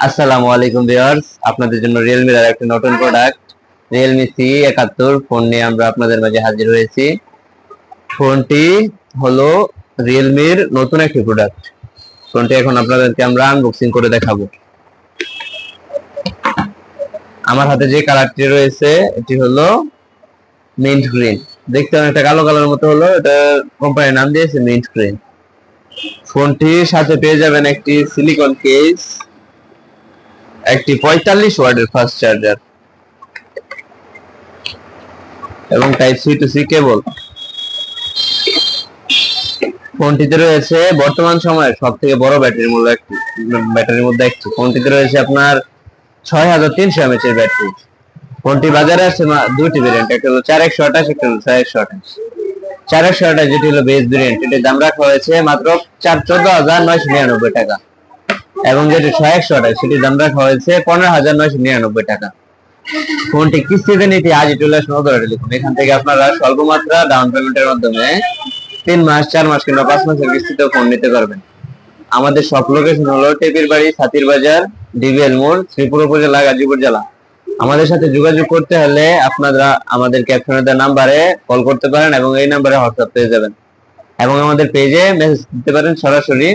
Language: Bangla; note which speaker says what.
Speaker 1: আসসালামু আলাইকুম ভিউয়ার্স, আপনাদের জন্য রিয়েলমির আর একটা নতুন প্রোডাক্ট রিয়েলমি C71 ফোন নিয়ে আমরা আপনাদের মাঝে হাজির হয়েছি। ফোনটি হলো রিয়েলমির নতুন একটি প্রোডাক্ট। ফোনটি এখন আপনাদেরকে আমরা আনবক্সিং করে দেখাবো। আমার হাতে যে কালারটি রয়েছে এটি হলো মিন্ট গ্রিন। দেখতে অনেকটা কালো কালার মতো হলো, এটা কোম্পানির নাম দিয়েছে মিন্ট গ্রিন। ফোনটির সাথে পেয়ে যাবেন একটি সিলিকন কেস, একটি 45 ওয়াটের ফাস্ট চার্জার এবং type C to C cable. ফোনটিতে রয়েছে বর্তমান সময়ের সব থেকে বড় ব্যাটারির মধ্যে একটি। ফোনটিতে রয়েছে আপনার 6300 mAh এর ব্যাটারি। ফোনটি বাজারে আসছে দুটি ভেরিয়েন্ট, একটা হলো 4128, একটা হলো 6128। 4128 যেটি হলো বেস ভেরিয়েন্ট, এটির দাম রাখা হয়েছে মাত্র 14,999 টাকা, এবং যেটি 6128 সেটির দাম রাখা হয়েছে 15,999 টাকা। ফোনটি কিস্তিতে নিতে আজই চলে আসুন অদরা টেলিকম। এখান থেকে আপনারা স্বল্প মাত্রা ডাউন পেমেন্টের মাধ্যমে 3 মাস, 4 মাস কিংবা 5 মাসের কিস্তিতে ফোন নিতে পারবেন। আমাদের সব লোকেশন হলো টেপির বাড়ি, ছাতির বাজার, ডিবিএল মোড়, শ্রীপুর উপজেলা, গাজীপুর জেলা। আমাদের সাথে যোগাযোগ করতে হলে আপনারা আমাদের ক্যাপশনে দেওয়া নাম্বারে কল করতে পারেন এবং এই নাম্বারে হোয়াটসঅ্যাপ পেয়ে যাবেন, এবং আমাদের পেজে মেসেজ দিতে পারেন সরাসরি।